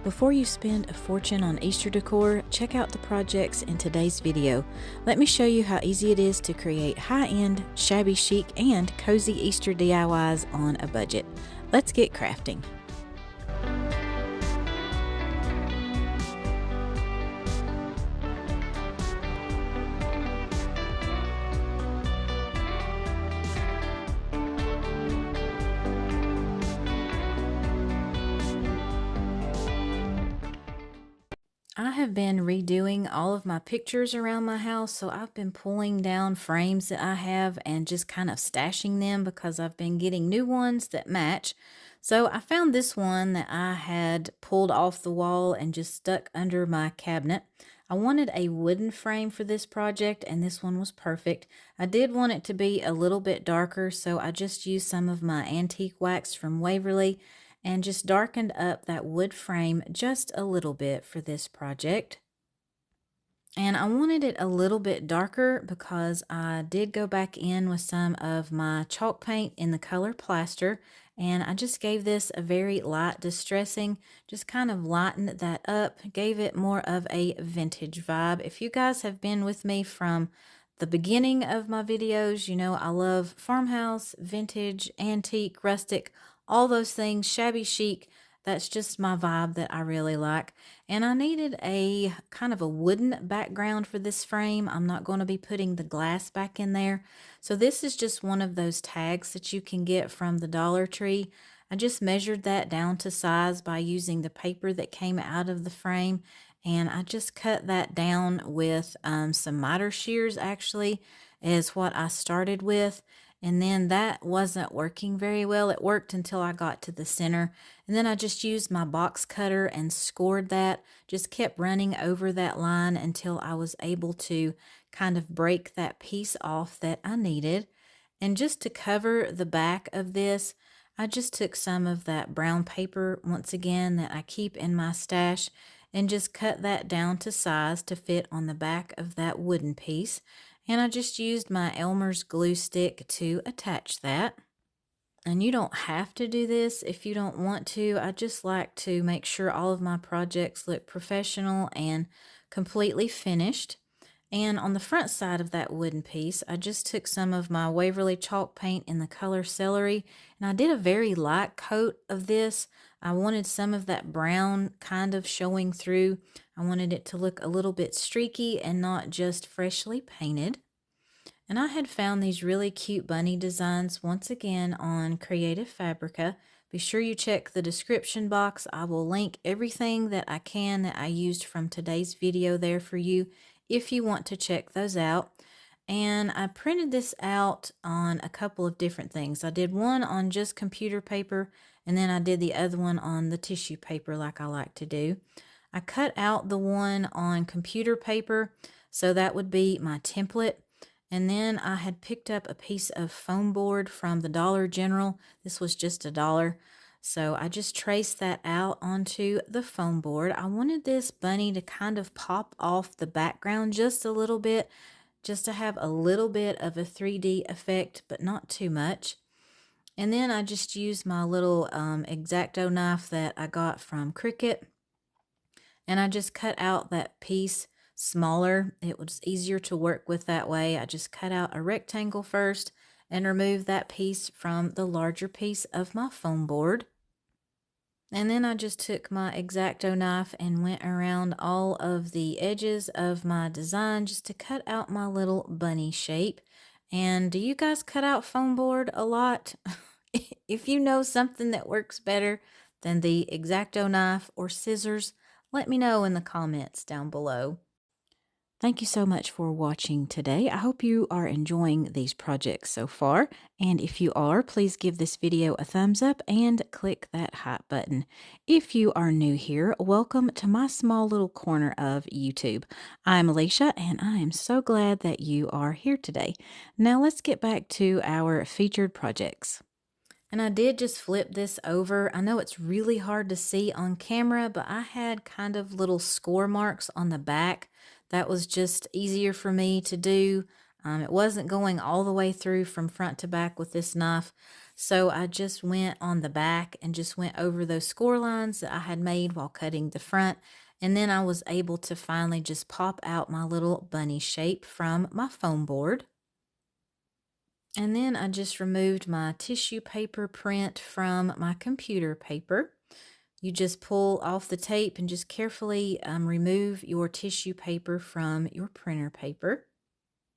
Before you spend a fortune on Easter decor, check out the projects in today's video. Let me show you how easy it is to create high-end, shabby chic, and cozy Easter DIYs on a budget. Let's get crafting. I have been redoing all of my pictures around my house, so I've been pulling down frames that I have and just kind of stashing them because I've been getting new ones that match. So I found this one that I had pulled off the wall and just stuck under my cabinet. I wanted a wooden frame for this project, and this one was perfect. I did want it to be a little bit darker, so I just used some of my antique wax from Waverly and just darkened up that wood frame just a little bit for this project. And I wanted it a little bit darker because I did go back in with some of my chalk paint in the color plaster, and I just gave this a very light distressing, just kind of lightened that up, gave it more of a vintage vibe. If you guys have been with me from the beginning of my videos, you know I love farmhouse, vintage, antique, rustic, all those things, shabby chic. That's just my vibe that I really like. And I needed a kind of a wooden background for this frame. I'm not going to be putting the glass back in there. So this is just one of those tags that you can get from the Dollar Tree. I just measured that down to size by using the paper that came out of the frame. And I just cut that down with some miter shears, actually, is what I started with. And then that wasn't working very well. It worked until I got to the center. And then I just used my box cutter and scored that. Just kept running over that line until I was able to kind of break that piece off that I needed. And just to cover the back of this, I just took some of that brown paper, once again, that I keep in my stash, and just cut that down to size to fit on the back of that wooden piece. And I just used my Elmer's glue stick to attach that. And you don't have to do this if you don't want to. I just like to make sure all of my projects look professional and completely finished. And on the front side of that wooden piece, I just took some of my Waverly chalk paint in the color celery, and I did a very light coat of this. I wanted some of that brown kind of showing through. I wanted it to look a little bit streaky and not just freshly painted. And I had found these really cute bunny designs once again on Creative Fabrica. Be sure you check the description box. I will link everything that I can that I used from today's video there for you if you want to check those out. And I printed this out on a couple of different things. I did one on just computer paper, and then I did the other one on the tissue paper like I like to do. I cut out the one on computer paper, so that would be my template. And then I had picked up a piece of foam board from the Dollar General. This was just $1. So I just traced that out onto the foam board. I wanted this bunny to kind of pop off the background just a little bit, just to have a little bit of a 3D effect, but not too much. And then I just used my little X-Acto knife that I got from Cricut. And I just cut out that piece smaller. It was easier to work with that way. I just cut out a rectangle first and removed that piece from the larger piece of my foam board. And then I just took my X-Acto knife and went around all of the edges of my design just to cut out my little bunny shape. And do you guys cut out foam board a lot? If you know something that works better than the X-Acto knife or scissors, let me know in the comments down below. Thank you so much for watching today. I hope you are enjoying these projects so far. And if you are, please give this video a thumbs up and click that hype button. If you are new here, welcome to my small little corner of YouTube. I'm Alicia, and I am so glad that you are here today. Now let's get back to our featured projects. And I did just flip this over. I know it's really hard to see on camera, but I had kind of little score marks on the back. That was just easier for me to do. It wasn't going all the way through from front to back with this knife. So I just went on the back and just went over those score lines that I had made while cutting the front. And then I was able to finally just pop out my little bunny shape from my foam board. And then I just removed my tissue paper print from my computer paper. You just pull off the tape and just carefully remove your tissue paper from your printer paper.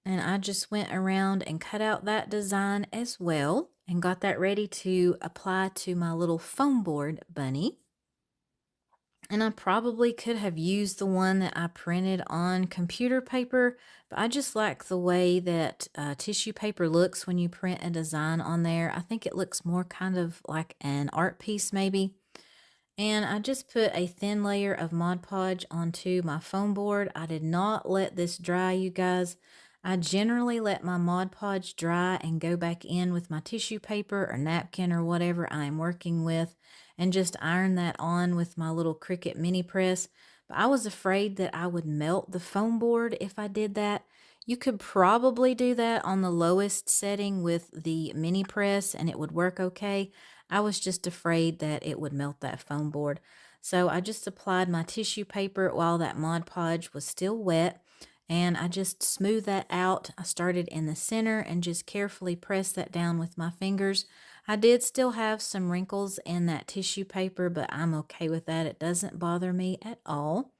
And I just went around and cut out that design as well and got that ready to apply to my little foam board bunny. And I probably could have used the one that I printed on computer paper, but I just like the way that tissue paper looks when you print a design on there. I think it looks more kind of like an art piece maybe. And I just put a thin layer of Mod Podge onto my foam board. I did not let this dry, you guys. I generally let my Mod Podge dry and go back in with my tissue paper or napkin or whatever I'm working with and just iron that on with my little Cricut mini press. But I was afraid that I would melt the foam board if I did that. You could probably do that on the lowest setting with the mini press and it would work okay. I was just afraid that it would melt that foam board. So I just applied my tissue paper while that Mod Podge was still wet, and I just smoothed that out. I started in the center and just carefully pressed that down with my fingers. I did still have some wrinkles in that tissue paper, but I'm okay with that. It doesn't bother me at all.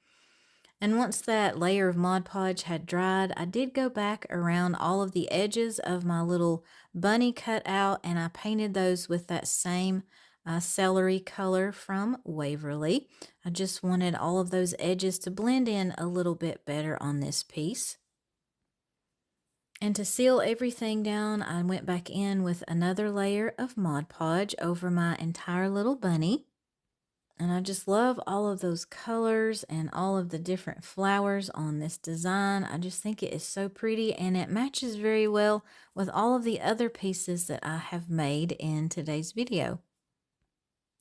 And once that layer of Mod Podge had dried, I did go back around all of the edges of my little bunny cut out, and I painted those with that same celery color from Waverly. I just wanted all of those edges to blend in a little bit better on this piece. And to seal everything down, I went back in with another layer of Mod Podge over my entire little bunny. And I just love all of those colors and all of the different flowers on this design. I just think it is so pretty and it matches very well with all of the other pieces that I have made in today's video.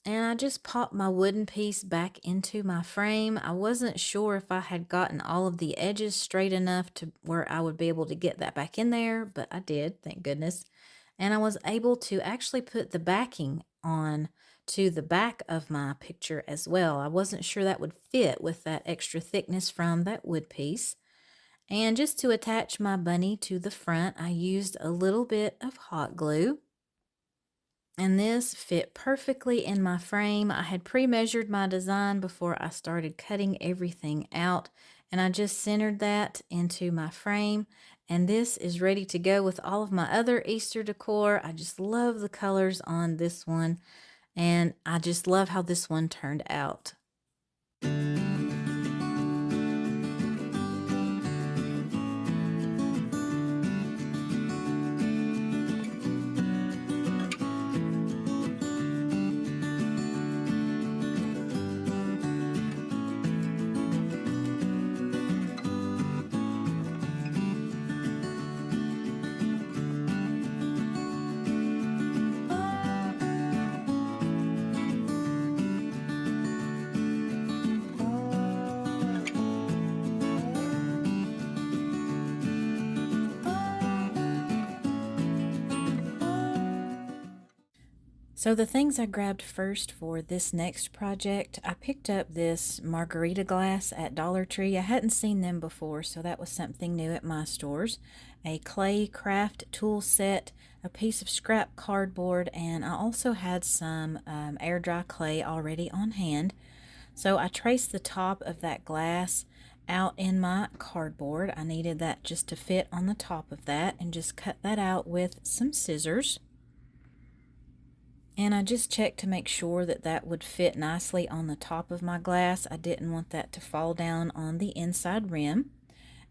And I just popped my wooden piece back into my frame. I wasn't sure if I had gotten all of the edges straight enough to where I would be able to get that back in there, but I did, thank goodness. And I was able to actually put the backing on to the back of my picture as well. I wasn't sure that would fit with that extra thickness from that wood piece. And just to attach my bunny to the front, I used a little bit of hot glue. And this fit perfectly in my frame. I had pre-measured my design before I started cutting everything out, and I just centered that into my frame. And this is ready to go with all of my other Easter decor. I just love the colors on this one, and I just love how this one turned out. So the things I grabbed first for this next project, I picked up this margarita glass at Dollar Tree. I hadn't seen them before, so that was something new at my stores. A clay craft tool set, a piece of scrap cardboard, and I also had some air dry clay already on hand. So I traced the top of that glass out in my cardboard. I needed that just to fit on the top of that, and just cut that out with some scissors. And I just checked to make sure that that would fit nicely on the top of my glass. I didn't want that to fall down on the inside rim.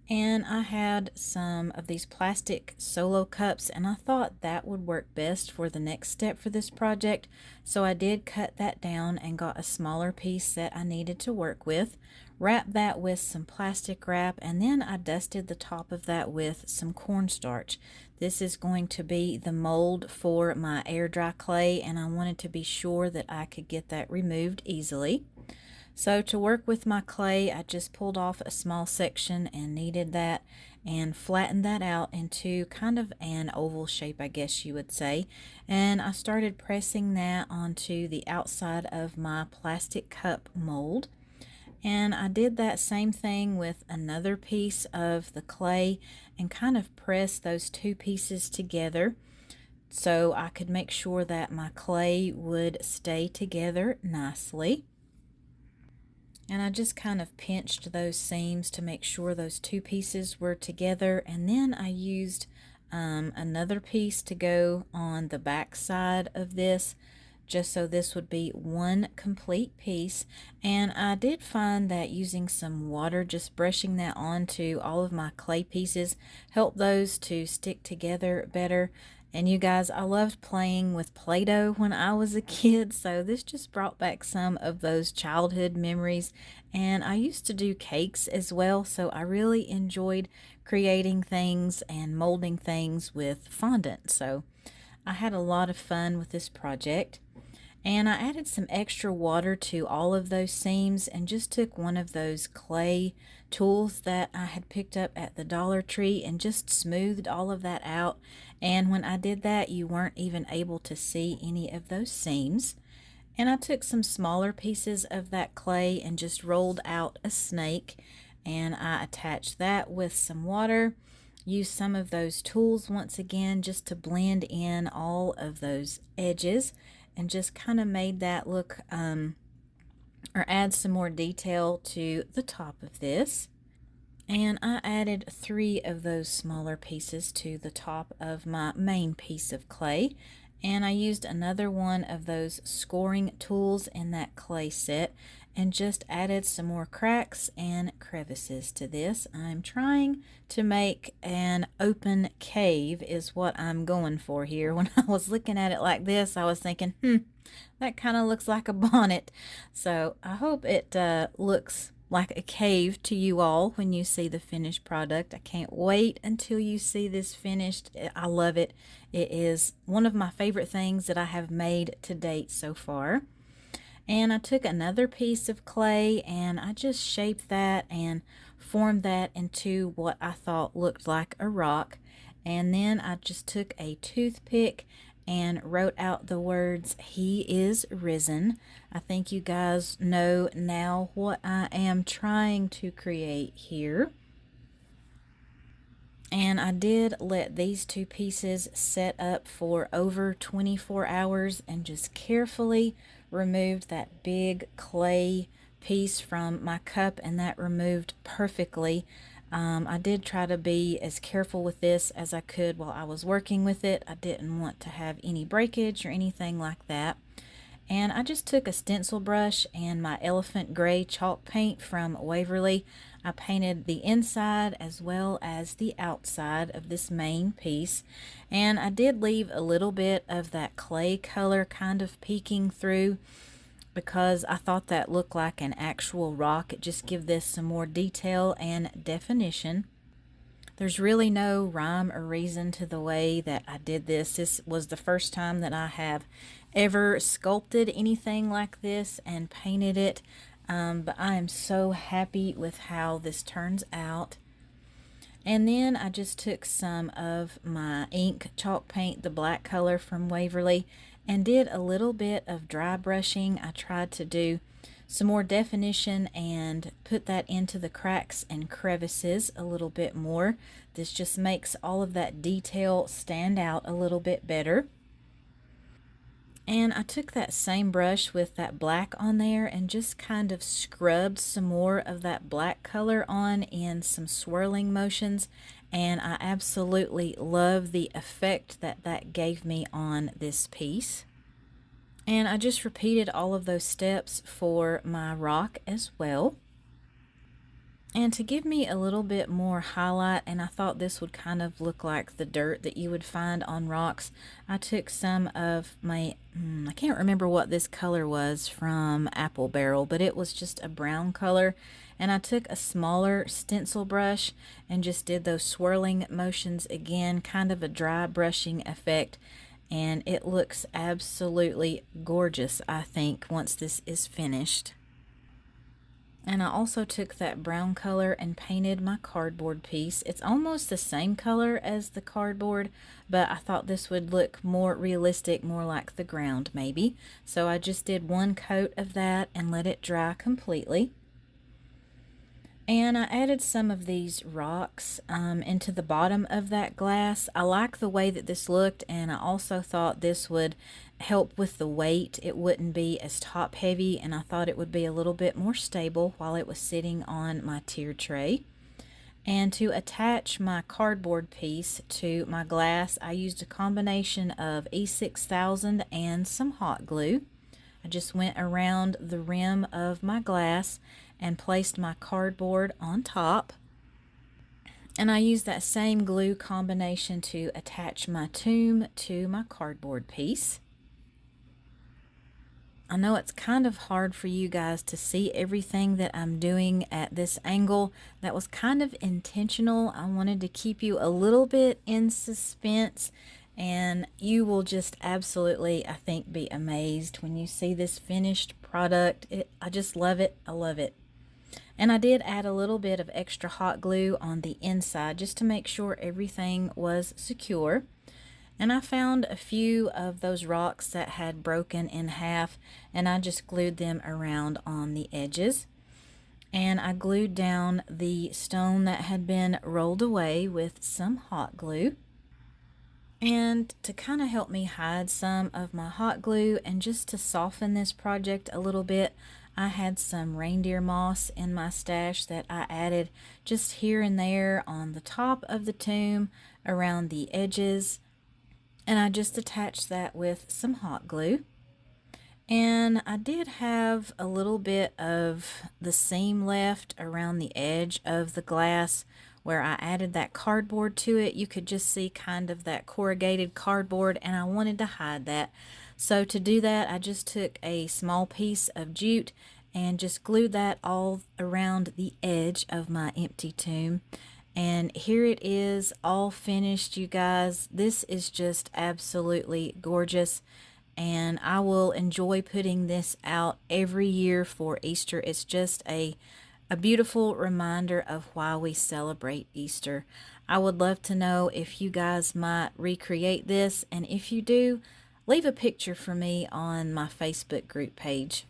And I had some of these plastic solo cups, and I thought that would work best for the next step for this project. So I did cut that down and got a smaller piece that I needed to work with. Wrapped that with some plastic wrap, and then I dusted the top of that with some cornstarch. This is going to be the mold for my air dry clay, and I wanted to be sure that I could get that removed easily. So to work with my clay, I just pulled off a small section and kneaded that, and flattened that out into kind of an oval shape, I guess you would say. And I started pressing that onto the outside of my plastic cup mold. And I did that same thing with another piece of the clay and kind of pressed those two pieces together so I could make sure that my clay would stay together nicely. And I just kind of pinched those seams to make sure those two pieces were together, and then I used another piece to go on the back side of this, just so this would be one complete piece. And I did find that using some water, just brushing that onto all of my clay pieces, helped those to stick together better. And you guys, I loved playing with Play-Doh when I was a kid, so this just brought back some of those childhood memories. And I used to do cakes as well, so I really enjoyed creating things and molding things with fondant. So I had a lot of fun with this project. And I added some extra water to all of those seams and just took one of those clay tools that I had picked up at the Dollar Tree and just smoothed all of that out. And when I did that, you weren't even able to see any of those seams. And I took some smaller pieces of that clay and just rolled out a snake, and I attached that with some water. Used some of those tools once again just to blend in all of those edges and just kind of made that look or add some more detail to the top of this. And I added 3 of those smaller pieces to the top of my main piece of clay. And I used another one of those scoring tools in that clay set and just added some more cracks and crevices to this. I'm trying to make an open cave is what I'm going for here. When I was looking at it like this, I was thinking, that kind of looks like a bonnet. So I hope it looks like a cave to you all when you see the finished product. I can't wait until you see this finished. I love it. It is one of my favorite things that I have made to date so far. And I took another piece of clay and I just shaped that and formed that into what I thought looked like a rock. And then I just took a toothpick and wrote out the words, "He is risen." I think you guys know now what I am trying to create here. And I did let these two pieces set up for over 24 hours and just carefully removed that big clay piece from my cup, and that removed perfectly. I did try to be as careful with this as I could while I was working with it. I didn't want to have any breakage or anything like that. And I just took a stencil brush and my elephant gray chalk paint from Waverly. I painted the inside as well as the outside of this main piece. And I did leave a little bit of that clay color kind of peeking through because I thought that looked like an actual rock. It just gives this some more detail and definition. There's really no rhyme or reason to the way that I did this. This was the first time that I have ever sculpted anything like this and painted it, but I am so happy with how this turns out. And then I just took some of my ink chalk paint, the black color from Waverly, and did a little bit of dry brushing. I tried to do some more definition and put that into the cracks and crevices a little bit more. This just makes all of that detail stand out a little bit better. And I took that same brush with that black on there and just kind of scrubbed some more of that black color on in some swirling motions, and I absolutely love the effect that that gave me on this piece. And I just repeated all of those steps for my rock as well. And to give me a little bit more highlight, and I thought this would kind of look like the dirt that you would find on rocks, I took some of my, I can't remember what this color was from Apple Barrel, but it was just a brown color. And I took a smaller stencil brush and just did those swirling motions again, kind of a dry brushing effect. And it looks absolutely gorgeous, I think, once this is finished. And I also took that brown color and painted my cardboard piece. It's almost the same color as the cardboard, but I thought this would look more realistic, more like the ground maybe. So I just did one coat of that and let it dry completely. And I added some of these rocks into the bottom of that glass. I like the way that this looked, and I also thought this would help with the weight. It wouldn't be as top heavy, and I thought it would be a little bit more stable while it was sitting on my tier tray. And to attach my cardboard piece to my glass, I used a combination of E6000 and some hot glue. I just went around the rim of my glass and placed my cardboard on top. And I used that same glue combination to attach my tomb to my cardboard piece. I know it's kind of hard for you guys to see everything that I'm doing at this angle. That was kind of intentional. I wanted to keep you a little bit in suspense, and you will just absolutely, I think, be amazed when you see this finished product. I just love it. I love it. And I did add a little bit of extra hot glue on the inside just to make sure everything was secure. And I found a few of those rocks that had broken in half, and I just glued them around on the edges. And I glued down the stone that had been rolled away with some hot glue. And to kind of help me hide some of my hot glue and just to soften this project a little bit, I had some reindeer moss in my stash that I added just here and there on the top of the tomb, around the edges. And I just attached that with some hot glue. And I did have a little bit of the seam left around the edge of the glass where I added that cardboard to it. You could just see kind of that corrugated cardboard, and I wanted to hide that. So to do that, I just took a small piece of jute and just glued that all around the edge of my empty tomb. And here it is, all finished, you guys. This is just absolutely gorgeous, and I will enjoy putting this out every year for Easter. It's just a beautiful reminder of why we celebrate Easter. I would love to know if you guys might recreate this, and if you do, leave a picture for me on my Facebook group page.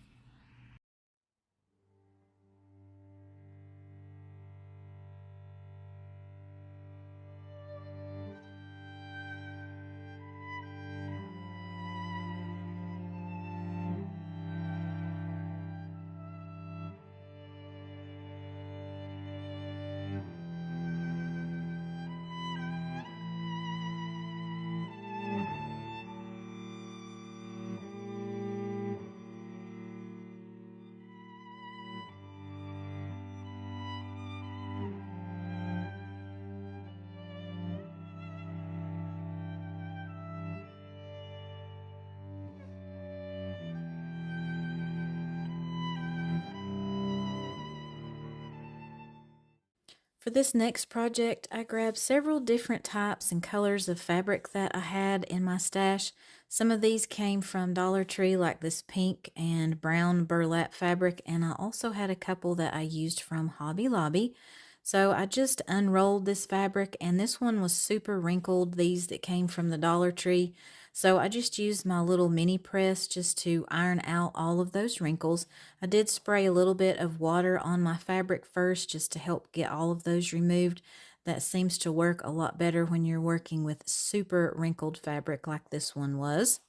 For this next project, I grabbed several different types and colors of fabric that I had in my stash. Some of these came from Dollar Tree, like this pink and brown burlap fabric, and I also had a couple that I used from Hobby Lobby. So I just unrolled this fabric, and this one was super wrinkled, these that came from the Dollar Tree. So I just used my little mini press just to iron out all of those wrinkles. I did spray a little bit of water on my fabric first just to help get all of those removed. That seems to work a lot better when you're working with super wrinkled fabric like this one was.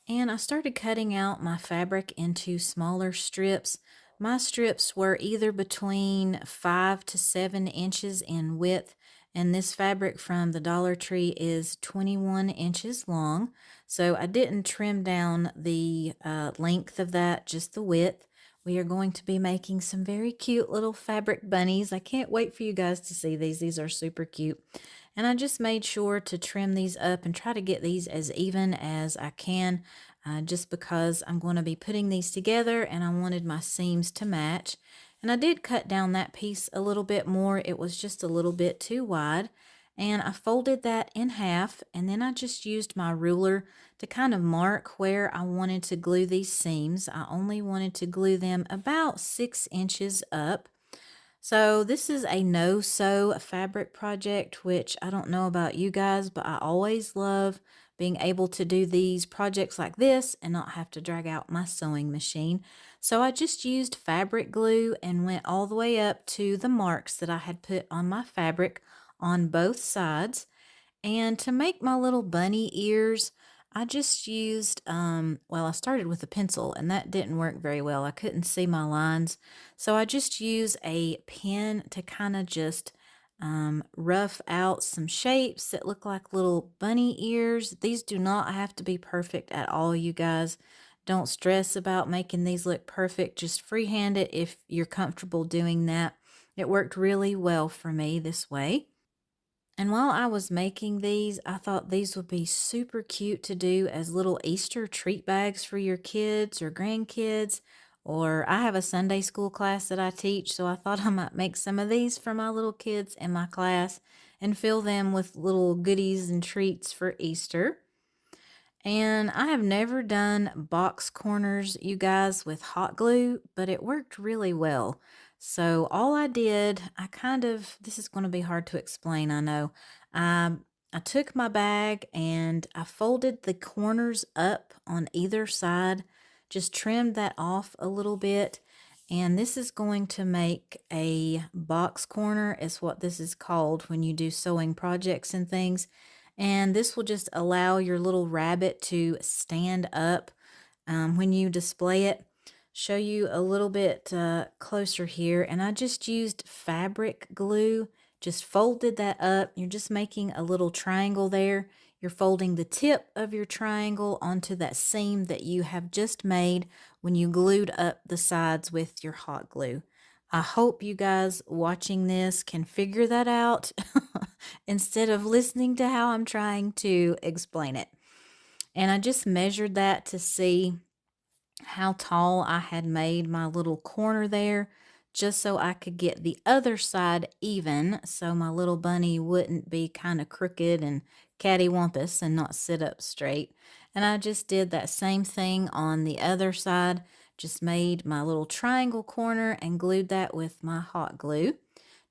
And I started cutting out my fabric into smaller strips. My strips were either between 5 to 7 inches in width, and this fabric from the Dollar Tree is 21 inches long. So I didn't trim down the length of that, just the width. We are going to be making some very cute little fabric bunnies. I can't wait for you guys to see these. These are super cute. And I just made sure to trim these up and try to get these as even as I can, just because I'm going to be putting these together and I wanted my seams to match. And I did cut down that piece a little bit more. It was just a little bit too wide. And I folded that in half, and then I just used my ruler to kind of mark where I wanted to glue these seams. I only wanted to glue them about 6 inches up. So this is a no-sew fabric project, which I don't know about you guys, but I always love being able to do these projects like this and not have to drag out my sewing machine. So I just used fabric glue and went all the way up to the marks that I had put on my fabric on both sides. And to make my little bunny ears, I just used, well, I started with a pencil and that didn't work very well. I couldn't see my lines. So I just used a pen to kind of just rough out some shapes that look like little bunny ears. These do not have to be perfect at all, you guys. Don't stress about making these look perfect. Just freehand it if you're comfortable doing that. It worked really well for me this way. And while I was making these, I thought these would be super cute to do as little Easter treat bags for your kids or grandkids. Or I have a Sunday school class that I teach, so I thought I might make some of these for my little kids in my class and fill them with little goodies and treats for Easter. And I have never done box corners, you guys, with hot glue, but it worked really well. So all I did, this is going to be hard to explain, I know. I took my bag and I folded the corners up on either side, just trimmed that off a little bit. And this is going to make a box corner, is what this is called when you do sewing projects and things. And this will just allow your little rabbit to stand up when you display it. Show you a little bit closer here. And I just used fabric glue, just folded that up. You're just making a little triangle there. You're folding the tip of your triangle onto that seam that you have just made when you glued up the sides with your hot glue. I hope you guys watching this can figure that out instead of listening to how I'm trying to explain it. And I just measured that to see how tall I had made my little corner there, just so I could get the other side even, so my little bunny wouldn't be kind of crooked and cattywampus and not sit up straight. And I just did that same thing on the other side. Just made my little triangle corner and glued that with my hot glue.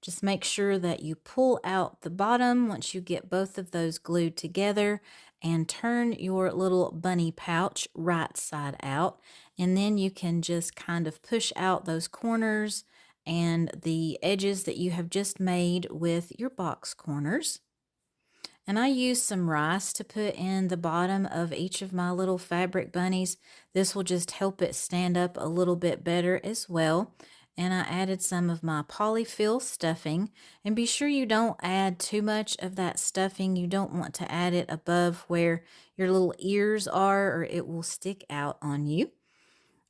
Just make sure that you pull out the bottom once you get both of those glued together and turn your little bunny pouch right side out. And then you can just kind of push out those corners and the edges that you have just made with your box corners. And I used some rice to put in the bottom of each of my little fabric bunnies. This will just help it stand up a little bit better as well. And I added some of my polyfill stuffing. And be sure you don't add too much of that stuffing. You don't want to add it above where your little ears are, or it will stick out on you.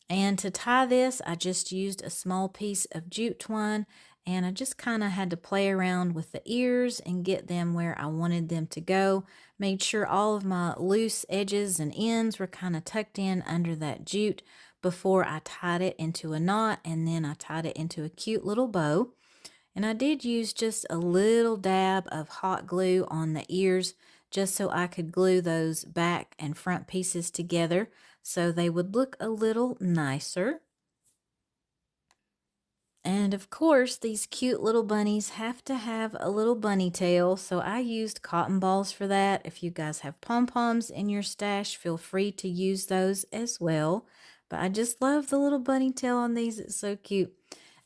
And to tie this, I just used a small piece of jute twine, and I just kind of had to play around with the ears and get them where I wanted them to go. Made sure all of my loose edges and ends were kind of tucked in under that jute before I tied it into a knot, and then I tied it into a cute little bow. And I did use just a little dab of hot glue on the ears just so I could glue those back and front pieces together so they would look a little nicer. And of course, these cute little bunnies have to have a little bunny tail, so I used cotton balls for that. If you guys have pom-poms in your stash, feel free to use those as well. But I just love the little bunny tail on these. It's so cute.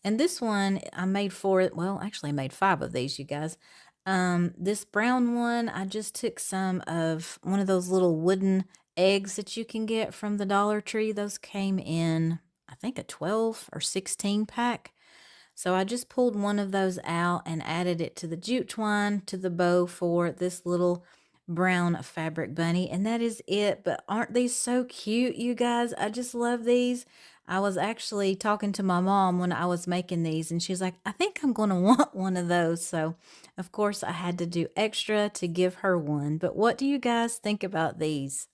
And this one I made actually I made 5 of these, you guys. This brown one, I just took some of one of those little wooden eggs that you can get from the Dollar Tree. Those came in, I think, a 12 or 16 pack. So I just pulled one of those out and added it to the jute twine to the bow for this little brown fabric bunny, and that is it. But aren't these so cute, you guys? I just love these. I was actually talking to my mom when I was making these, and she's like, I think I'm going to want one of those. So of course I had to do extra to give her one. But what do you guys think about these?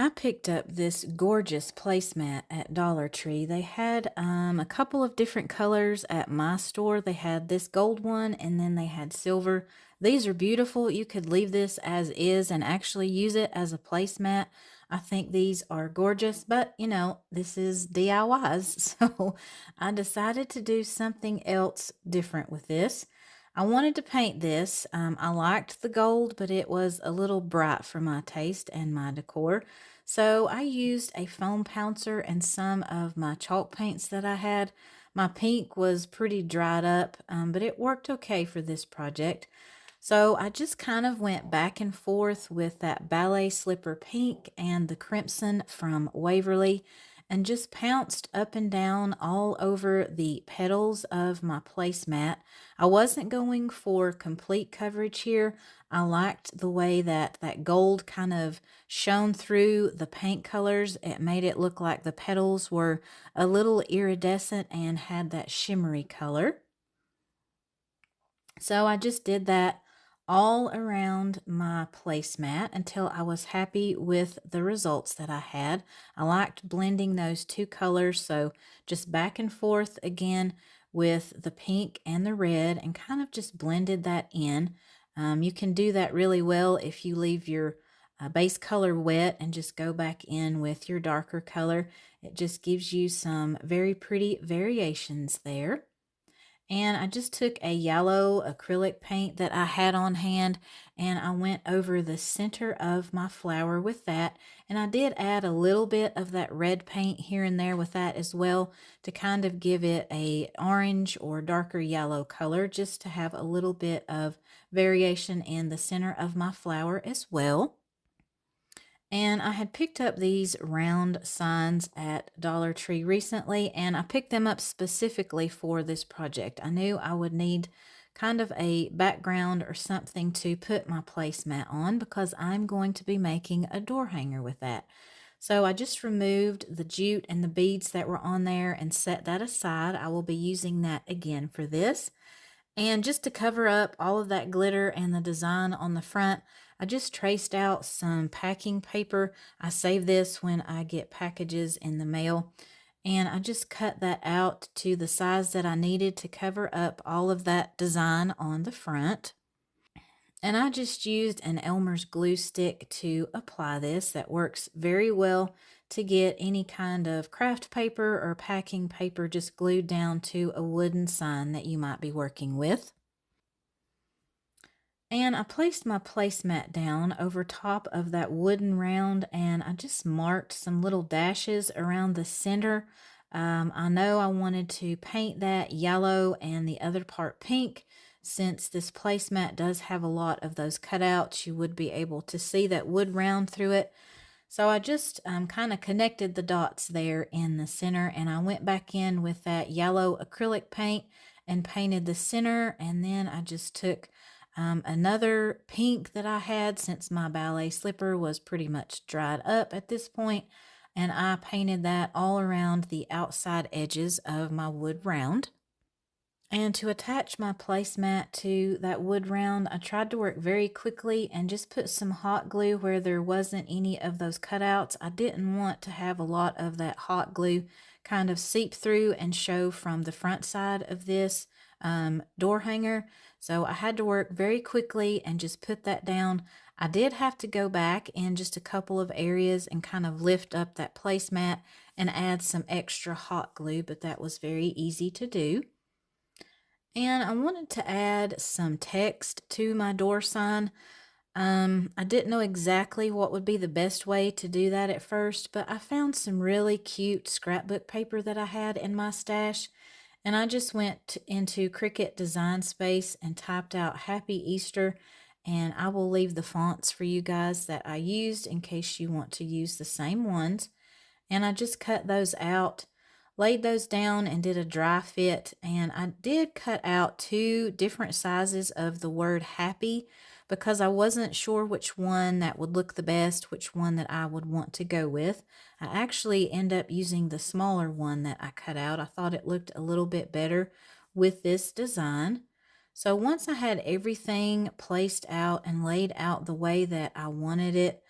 I picked up this gorgeous placemat at Dollar Tree. They had a couple of different colors at my store. They had this gold one and then they had silver. These are beautiful. You could leave this as is and actually use it as a placemat. I think these are gorgeous, but you know, this is DIYs. So I decided to do something else different with this. I wanted to paint this. I liked the gold, but it was a little bright for my taste and my decor. So I used a foam pouncer and some of my chalk paints that I had. My pink was pretty dried up, but it worked okay for this project. So I just kind of went back and forth with that ballet slipper pink and the crimson from Waverly and just pounced up and down all over the petals of my placemat. I wasn't going for complete coverage here. I liked the way that that gold kind of shone through the paint colors. It made it look like the petals were a little iridescent and had that shimmery color. So I just did that all around my placemat until I was happy with the results that I had. I liked blending those two colors, so just back and forth again with the pink and the red and kind of just blended that in. You can do that really well if you leave your base color wet and just go back in with your darker color. It just gives you some very pretty variations there. And I just took a yellow acrylic paint that I had on hand and I went over the center of my flower with that. And I did add a little bit of that red paint here and there with that as well to kind of give it a orange or darker yellow color, just to have a little bit of variation in the center of my flower as well. And I had picked up these round signs at Dollar Tree recently, and I picked them up specifically for this project. I knew I would need kind of a background or something to put my placemat on because I'm going to be making a door hanger with that. So I just removed the jute and the beads that were on there and set that aside. I will be using that again for this. And just to cover up all of that glitter and the design on the front, I just traced out some packing paper. I save this when I get packages in the mail. And I just cut that out to the size that I needed to cover up all of that design on the front. And I just used an Elmer's glue stick to apply this. That works very well to get any kind of craft paper or packing paper just glued down to a wooden sign that you might be working with. And I placed my placemat down over top of that wooden round and I just marked some little dashes around the center. I know I wanted to paint that yellow and the other part pink. Since this placemat does have a lot of those cutouts, you would be able to see that wood round through it. So I just kind of connected the dots there in the center, and I went back in with that yellow acrylic paint and painted the center, and then I just took another pink that I had since my ballet slipper was pretty much dried up at this point, and I painted that all around the outside edges of my wood round. And to attach my placemat to that wood round, I tried to work very quickly and just put some hot glue where there wasn't any of those cutouts. I didn't want to have a lot of that hot glue kind of seep through and show from the front side of this door hanger. So I had to work very quickly and just put that down. I did have to go back in just a couple of areas and kind of lift up that placemat and add some extra hot glue, but that was very easy to do. And I wanted to add some text to my door sign. I didn't know exactly what would be the best way to do that at first, but I found some really cute scrapbook paper that I had in my stash. And I just went into Cricut Design Space and typed out Happy Easter. And I will leave the fonts for you guys that I used in case you want to use the same ones. And I just cut those out, laid those down and did a dry fit. And I did cut out 2 different sizes of the word happy because I wasn't sure which one that would look the best, which one that I would want to go with. I actually end up using the smaller one that I cut out. I thought it looked a little bit better with this design. So once I had everything placed out and laid out the way that I wanted it,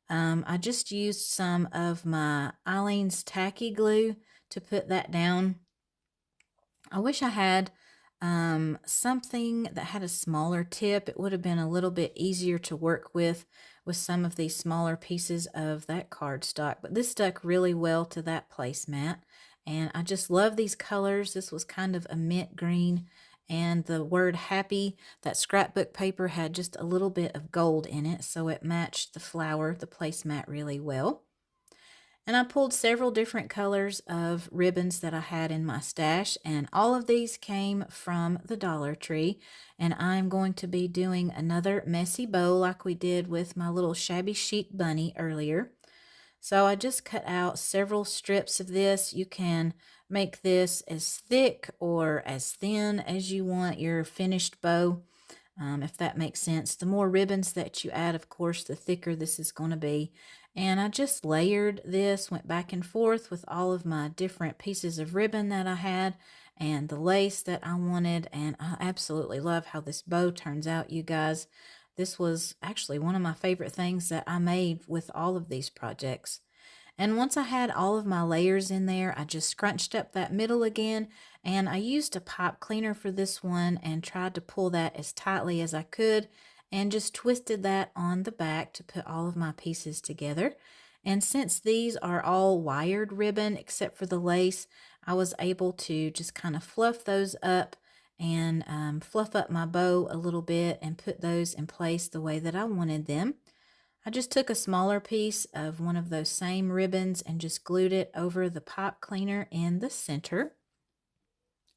I just used some of my Eileen's tacky glue to put that down. I wish I had something that had a smaller tip. It would have been a little bit easier to work with some of these smaller pieces of that cardstock. But this stuck really well to that placemat. And I just love these colors. This was kind of a mint green. And the word happy, that scrapbook paper had just a little bit of gold in it. So it matched the flower, the placemat really well. And I pulled several different colors of ribbons that I had in my stash, and all of these came from the Dollar Tree. And I'm going to be doing another messy bow like we did with my little shabby chic bunny earlier. So I just cut out several strips of this. You can make this as thick or as thin as you want your finished bow. If that makes sense. The more ribbons that you add, of course, the thicker this is going to be. And I just layered this, went back and forth with all of my different pieces of ribbon that I had and the lace that I wanted. And I absolutely love how this bow turns out, you guys. This was actually one of my favorite things that I made with all of these projects. And once I had all of my layers in there, I just scrunched up that middle again, and I used a pipe cleaner for this one and tried to pull that as tightly as I could and just twisted that on the back to put all of my pieces together. And since these are all wired ribbon except for the lace, I was able to just kind of fluff those up and fluff up my bow a little bit and put those in place the way that I wanted them. I just took a smaller piece of one of those same ribbons and just glued it over the pipe cleaner in the center.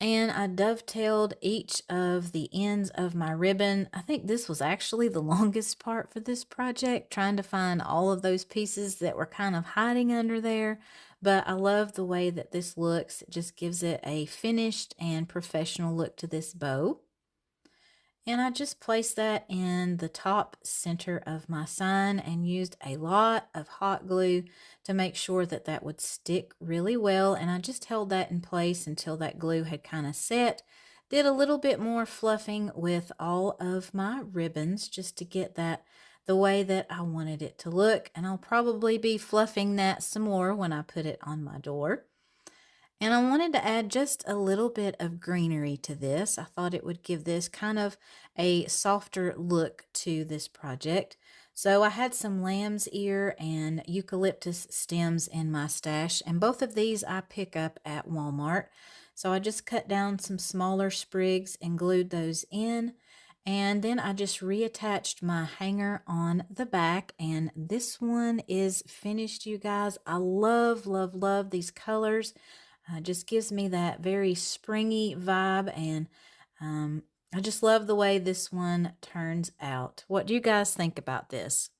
And I dovetailed each of the ends of my ribbon. I think this was actually the longest part for this project, trying to find all of those pieces that were kind of hiding under there. But I love the way that this looks. It just gives it a finished and professional look to this bow. And I just placed that in the top center of my sign and used a lot of hot glue to make sure that that would stick really well. And I just held that in place until that glue had kind of set. Did a little bit more fluffing with all of my ribbons just to get that the way that I wanted it to look. And I'll probably be fluffing that some more when I put it on my door. And I wanted to add just a little bit of greenery to this. I thought it would give this kind of a softer look to this project. So I had some lamb's ear and eucalyptus stems in my stash, and both of these I pick up at Walmart. So I just cut down some smaller sprigs and glued those in. And then I just reattached my hanger on the back, and this one is finished, you guys. I love, love, love these colors. Just gives me that very springy vibe, and I just love the way this one turns out. What do you guys think about this?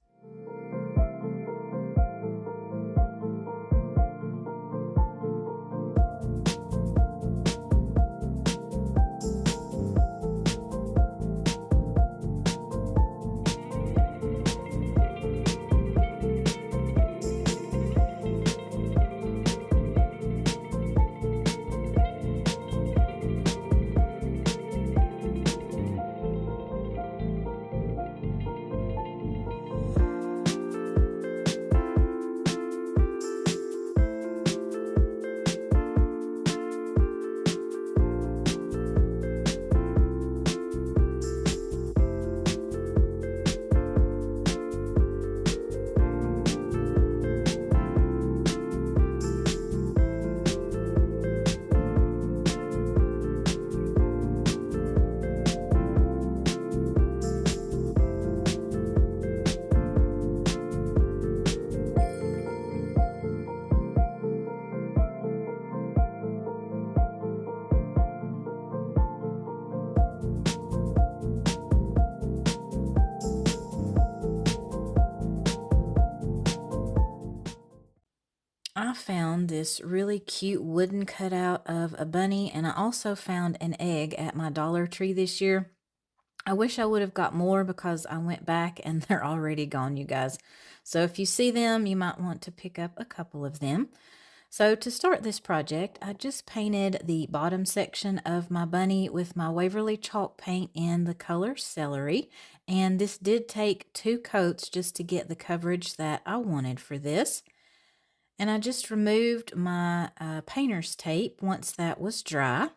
I found this really cute wooden cutout of a bunny, and I also found an egg at my Dollar Tree this year. I wish I would have got more because I went back and they're already gone, you guys. So if you see them, you might want to pick up a couple of them. So to start this project, I just painted the bottom section of my bunny with my Waverly chalk paint in the color Celery. And this did take 2 coats just to get the coverage that I wanted for this. And I just removed my painter's tape once that was dry.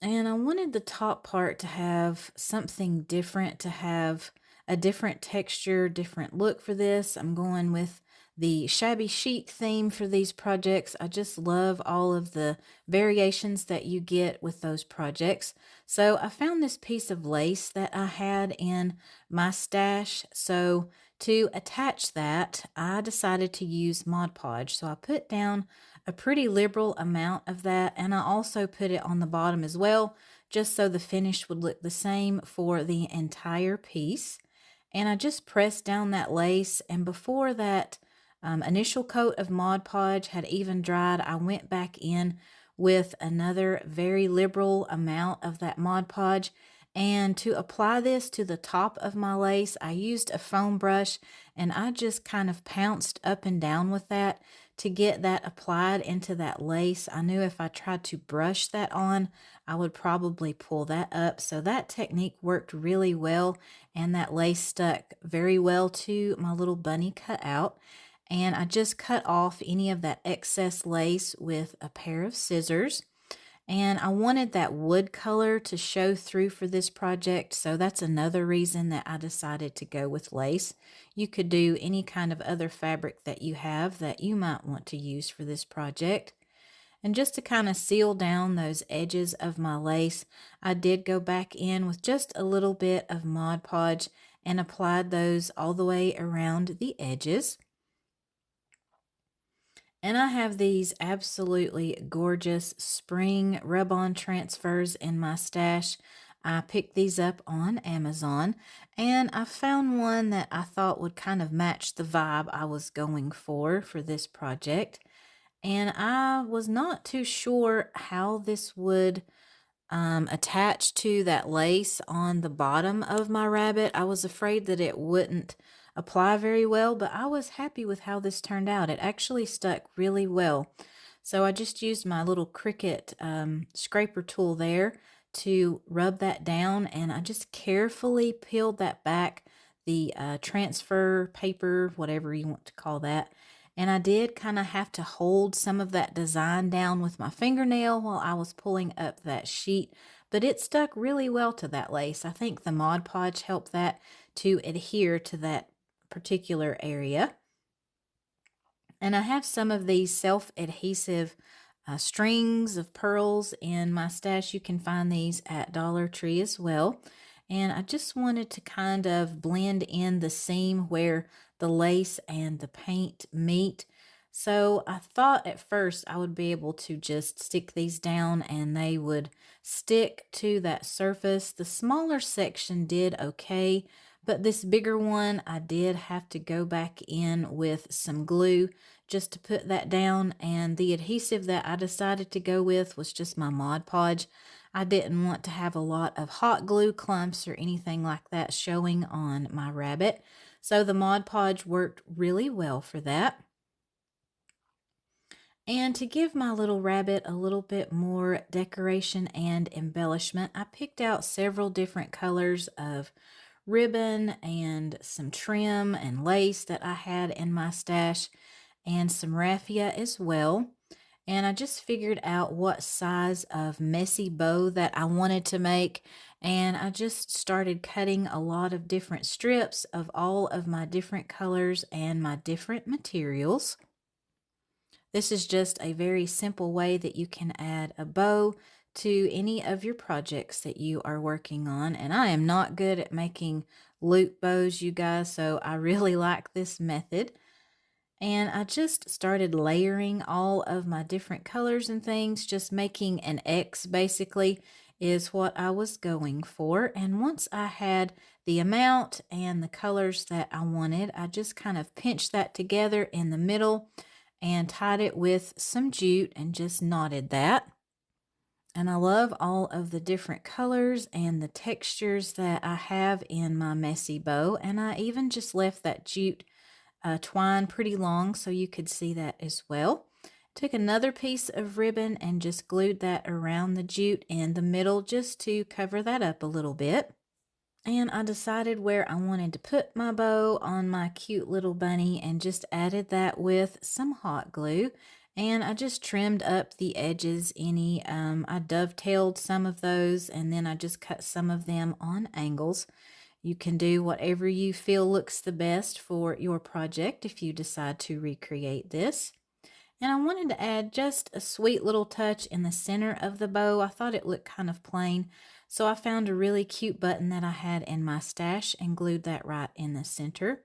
And I wanted the top part to have something different, to have a different texture, different look for this. I'm going with the shabby chic theme for these projects. I just love all of the variations that you get with those projects. So I found this piece of lace that I had in my stash. So to attach that, I decided to use Mod Podge. So I put down a pretty liberal amount of that, and I also put it on the bottom as well, just so the finish would look the same for the entire piece. And I just pressed down that lace, and before that initial coat of Mod Podge had even dried, I went back in with another very liberal amount of that Mod Podge. And to apply this to the top of my lace, I used a foam brush, and I just kind of pounced up and down with that to get that applied into that lace. I knew if I tried to brush that on, I would probably pull that up. So that technique worked really well, and that lace stuck very well to my little bunny cutout. And I just cut off any of that excess lace with a pair of scissors. And I wanted that wood color to show through for this project, so that's another reason that I decided to go with lace. You could do any kind of other fabric that you have that you might want to use for this project. And just to kind of seal down those edges of my lace, I did go back in with just a little bit of Mod Podge and applied those all the way around the edges. And I have these absolutely gorgeous spring rub-on transfers in my stash. I picked these up on Amazon, and I found one that I thought would kind of match the vibe I was going for this project. And I was not too sure how this would attached to that lace on the bottom of my rabbit. I was afraid that it wouldn't apply very well, but I was happy with how this turned out. It actually stuck really well. So I just used my little Cricut scraper tool there to rub that down, and I just carefully peeled that back, the transfer paper, whatever you want to call that. And I did kind of have to hold some of that design down with my fingernail while I was pulling up that sheet, but it stuck really well to that lace. I think the Mod Podge helped that to adhere to that particular area. And I have some of these self-adhesive strings of pearls in my stash. You can find these at Dollar Tree as well. And I just wanted to kind of blend in the seam where the lace and the paint meet. So I thought at first I would be able to just stick these down and they would stick to that surface. The smaller section did okay, but this bigger one, I did have to go back in with some glue just to put that down. And the adhesive that I decided to go with was just my Mod Podge. I didn't want to have a lot of hot glue clumps or anything like that showing on my rabbit. So the Mod Podge worked really well for that. And to give my little rabbit a little bit more decoration and embellishment, I picked out several different colors of ribbon and some trim and lace that I had in my stash, and some raffia as well. And I just figured out what size of messy bow that I wanted to make, and I just started cutting a lot of different strips of all of my different colors and my different materials. This is just a very simple way that you can add a bow to any of your projects that you are working on. And I am not good at making loop bows, you guys, so I really like this method. And I just started layering all of my different colors and things, just making an X basically is what I was going for. And once I had the amount and the colors that I wanted, I just kind of pinched that together in the middle and tied it with some jute and just knotted that. And I love all of the different colors and the textures that I have in my messy bow. And I even just left that jute twine pretty long so you could see that as well. Took another piece of ribbon and just glued that around the jute in the middle just to cover that up a little bit. And I decided where I wanted to put my bow on my cute little bunny and just added that with some hot glue. And I just trimmed up the edges I dovetailed some of those, and then I just cut some of them on angles. You can do whatever you feel looks the best for your project if you decide to recreate this. And I wanted to add just a sweet little touch in the center of the bow. I thought it looked kind of plain, so I found a really cute button that I had in my stash and glued that right in the center.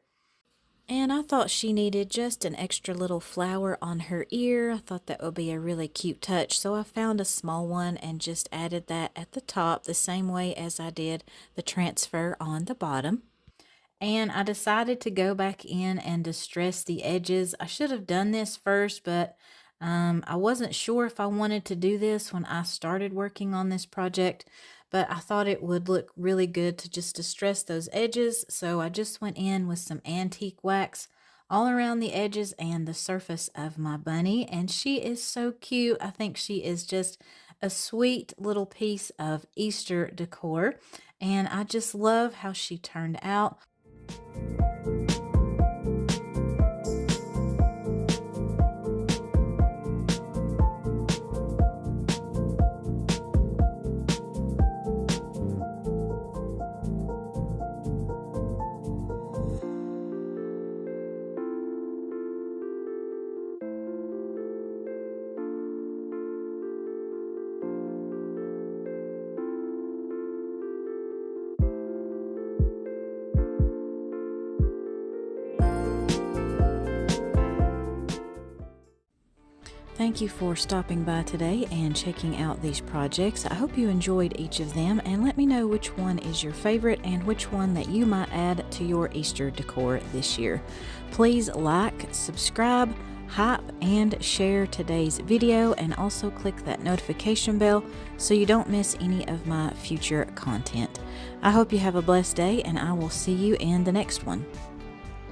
And I thought she needed just an extra little flower on her ear. I thought that would be a really cute touch, so I found a small one and just added that at the top the same way as I did the transfer on the bottom. And I decided to go back in and distress the edges. I should have done this first, but I wasn't sure if I wanted to do this when I started working on this project, but I thought it would look really good to just distress those edges. So I just went in with some antique wax all around the edges and the surface of my bunny. And she is so cute. I think she is just a sweet little piece of Easter decor. And I just love how she turned out. Thank you for stopping by today and checking out these projects. I hope you enjoyed each of them, and let me know which one is your favorite and which one that you might add to your Easter decor this year. Please like, subscribe, hype, and share today's video, and also click that notification bell so you don't miss any of my future content. I hope you have a blessed day, and I will see you in the next one.